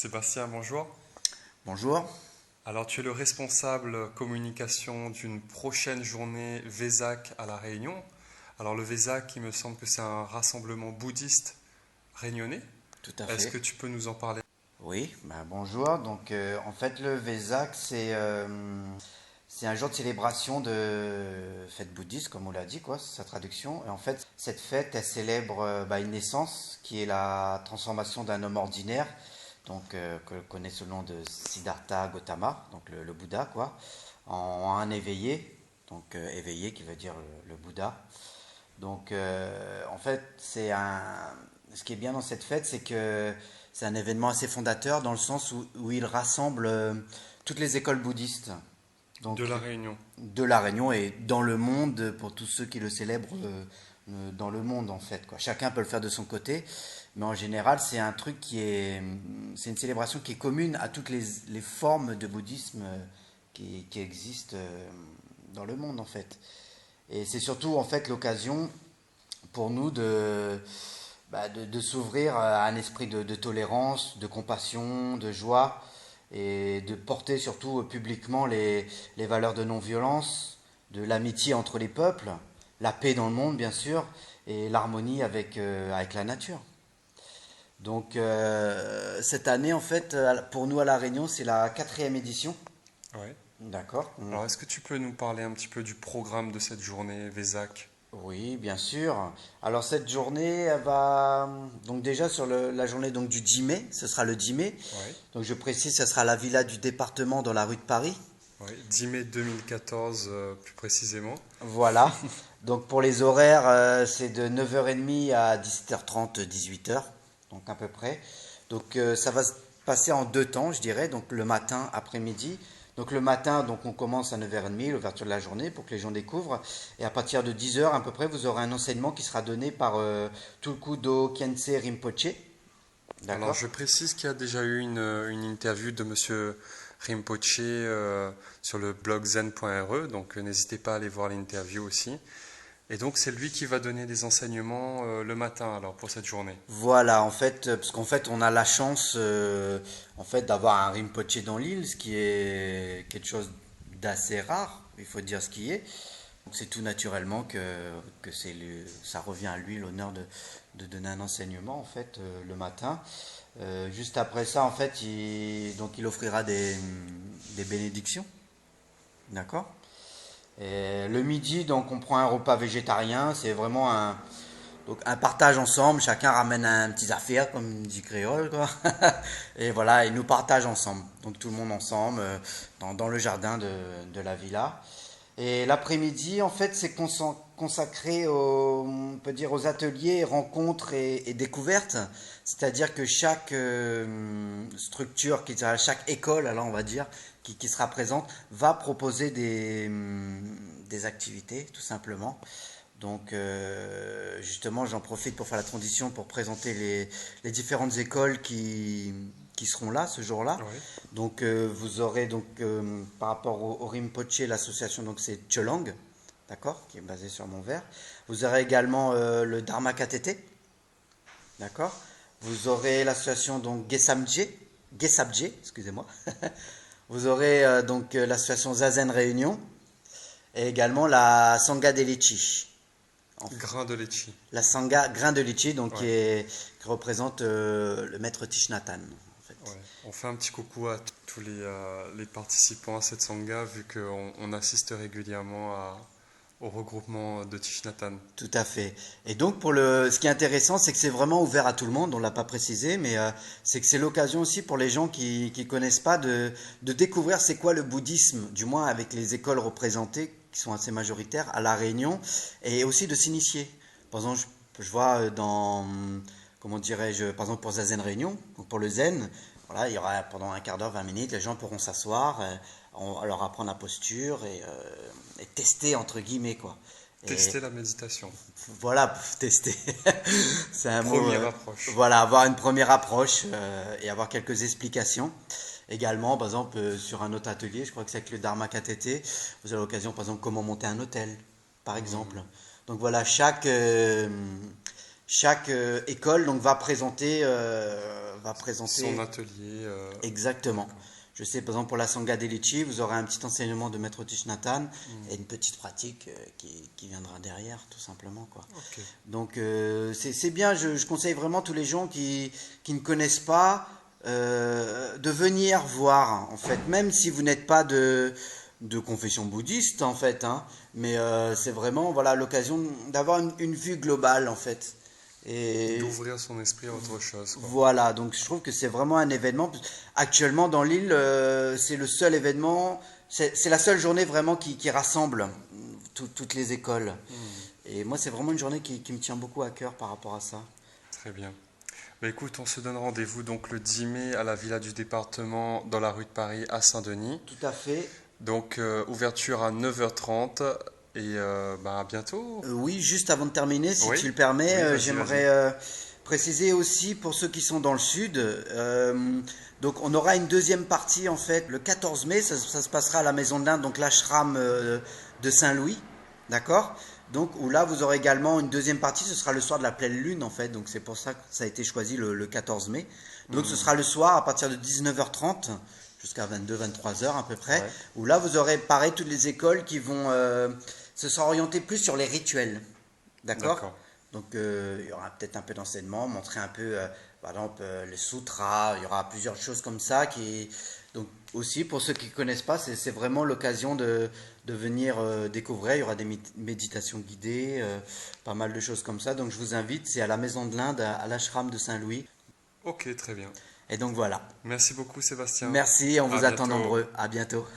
Sébastien, bonjour. Bonjour. Alors, tu es le responsable communication d'une prochaine journée Vésac à La Réunion. Alors, le Vésac, il me semble que c'est un rassemblement bouddhiste réunionnais. Tout à Est-ce fait. que tu peux nous en parler? Oui, bonjour. En fait, le Vesak, c'est un jour de célébration de fête bouddhiste, comme on l'a dit, quoi, c'est sa traduction. Et en fait, cette fête, elle célèbre une naissance qui est la transformation d'un homme ordinaire, que l'on connaît sous le nom de Siddhartha Gautama, donc le Bouddha, quoi, en un éveillé, éveillé qui veut dire le Bouddha. En fait, ce qui est bien dans cette fête, c'est que c'est un événement assez fondateur dans le sens où il rassemble toutes les écoles bouddhistes De donc, La Réunion. de La Réunion et dans le monde pour tous ceux qui le célèbrent dans le monde en fait, quoi. Chacun peut le faire de son côté, mais en général, c'est une célébration qui est commune à toutes les formes de bouddhisme qui existent dans le monde en fait. Et c'est surtout en fait l'occasion pour nous de s'ouvrir à un esprit de tolérance, de compassion, de joie et de porter surtout publiquement les valeurs de non-violence, de l'amitié entre les peuples, la paix dans le monde bien sûr et l'harmonie avec la nature. Cette année en fait pour nous à La Réunion c'est la quatrième édition. Ouais. D'accord. Alors, est-ce que tu peux nous parler un petit peu du programme de cette journée Vésac? Oui, bien sûr. Alors cette journée, elle va donc déjà sur la journée donc du 10 mai, ce sera le 10 mai. Oui. Donc je précise, ce sera à la Villa du département dans la rue de Paris. Oui. 10 mai 2014, plus précisément. Voilà. Donc pour les horaires, c'est de 9h30 à 17h30, 18h, donc à peu près. Ça va se passer en deux temps, je dirais, donc le matin, après-midi. Donc le matin, donc on commence à 9h30, l'ouverture de la journée, pour que les gens découvrent. Et à partir de 10h à peu près, vous aurez un enseignement qui sera donné par Tulkudo Khyentse Rinpoche. Alors, D'accord? je précise qu'il y a déjà eu une interview de Monsieur Rinpoche sur le blog zen.re, donc n'hésitez pas à aller voir l'interview aussi. Et donc, c'est lui qui va donner des enseignements le matin, alors, pour cette journée. Voilà, en fait, parce qu'en fait, on a la chance en fait, d'avoir un Rinpoche dans l'île, ce qui est quelque chose d'assez rare, il faut dire ce qui est. Donc c'est tout naturellement que ça revient à lui l'honneur de donner un enseignement en fait le matin. Juste après ça, en fait, il offrira des bénédictions, d'accord? Et le midi, donc on prend un repas végétarien, c'est vraiment un partage ensemble, chacun ramène un petit affaire, comme dit Créole, quoi. Et voilà, et nous partage ensemble. Donc tout le monde ensemble, dans le jardin de la villa. Et l'après-midi, en fait, c'est consacré on peut dire aux ateliers, rencontres et découvertes. C'est-à-dire que chaque structure, chaque école, alors on va dire, qui sera présente, va proposer des activités, tout simplement. Justement, j'en profite pour faire la transition pour présenter les différentes écoles qui seront là ce jour-là. Oui. Vous aurez par rapport au Rinpoche, l'association donc c'est Cholang, d'accord, qui est basée sur Montvert. Vous aurez également le Dharma KTT, d'accord. Vous aurez l'association donc Gesabje, excusez-moi. Vous aurez l'association Zazen Réunion et également la Sangha des Litchis. Grain de litchi. La Sangha Grain de Litchi, Ouais. qui représente le maître Thich Nhat Hanh, en fait. Ouais. On fait un petit coucou à tous les participants à cette sangha, vu qu'on assiste régulièrement au regroupement de Thich Nhat Hanh. Tout à fait. Et donc ce qui est intéressant, c'est que c'est vraiment ouvert à tout le monde. On l'a pas précisé, mais c'est que c'est l'occasion aussi pour les gens qui connaissent pas de découvrir c'est quoi le bouddhisme, du moins avec les écoles représentées qui sont assez majoritaires à La Réunion, et aussi de s'initier. Par exemple, je vois comment dirais-je, par exemple pour Zazen Réunion, donc pour le Zen, voilà, il y aura pendant un quart d'heure, 20 minutes, les gens pourront s'asseoir, on leur apprendre la posture et tester entre guillemets quoi. Et Tester la méditation. voilà, tester. C'est un mot. Première approche. Voilà, avoir une première approche et avoir quelques explications. Également, par exemple, sur un autre atelier, je crois que c'est avec le Dharma KTT, vous avez l'occasion, par exemple, comment monter un hôtel, par exemple. Donc voilà, chaque école donc va présenter Son atelier. exactement. Je sais, par exemple, pour la Sangha Delici, vous aurez un petit enseignement de Maître Thich Nhat Hanh et une petite pratique qui viendra derrière, tout simplement, quoi. Ok. Donc, c'est bien, je conseille vraiment tous les gens qui ne connaissent pas de venir voir, en fait, même si vous n'êtes pas de confession bouddhiste, en fait, hein, mais c'est vraiment, voilà, l'occasion d'avoir une vue globale, en fait. Et D'ouvrir son esprit à autre chose, quoi. voilà, donc je trouve que c'est vraiment un événement. Actuellement, dans l'île, c'est le seul événement, c'est la seule journée vraiment qui rassemble toutes les écoles. Et moi, c'est vraiment une journée qui me tient beaucoup à cœur par rapport à ça. Très bien. Bah, écoute, on se donne rendez-vous donc le 10 mai à la Villa du département dans la rue de Paris à Saint-Denis. Tout à fait. Donc ouverture à 9h30 et bah, à bientôt. Oui, juste avant de terminer, si Oui. tu le permets, Oui, vas-y, j'aimerais préciser aussi pour ceux qui sont dans le sud. Donc, on aura une deuxième partie en fait le 14 mai. Ça se passera à la Maison de l'Inde, donc l'ashram de Saint-Louis, d'accord? Donc, où là, vous aurez également une deuxième partie. Ce sera le soir de la pleine lune en fait. Donc, c'est pour ça que ça a été choisi le 14 mai. Donc, ce sera le soir à partir de 19h30 jusqu'à 22-23h à peu près. Ouais. Où là, vous aurez pareil toutes les écoles qui vont se sera orienté plus sur les rituels. D'accord. D'accord. Donc il y aura peut-être un peu d'enseignement, montrer un peu, par exemple, les sutras, il y aura plusieurs choses comme ça. Donc aussi, pour ceux qui ne connaissent pas, c'est vraiment l'occasion de venir découvrir. Il y aura des méditations guidées, pas mal de choses comme ça. Donc je vous invite, c'est à la Maison de l'Inde, à l'ashram de Saint-Louis. Ok, très bien. Et donc voilà. Merci beaucoup Sébastien. Merci, on À vous attend bientôt. nombreux. À bientôt.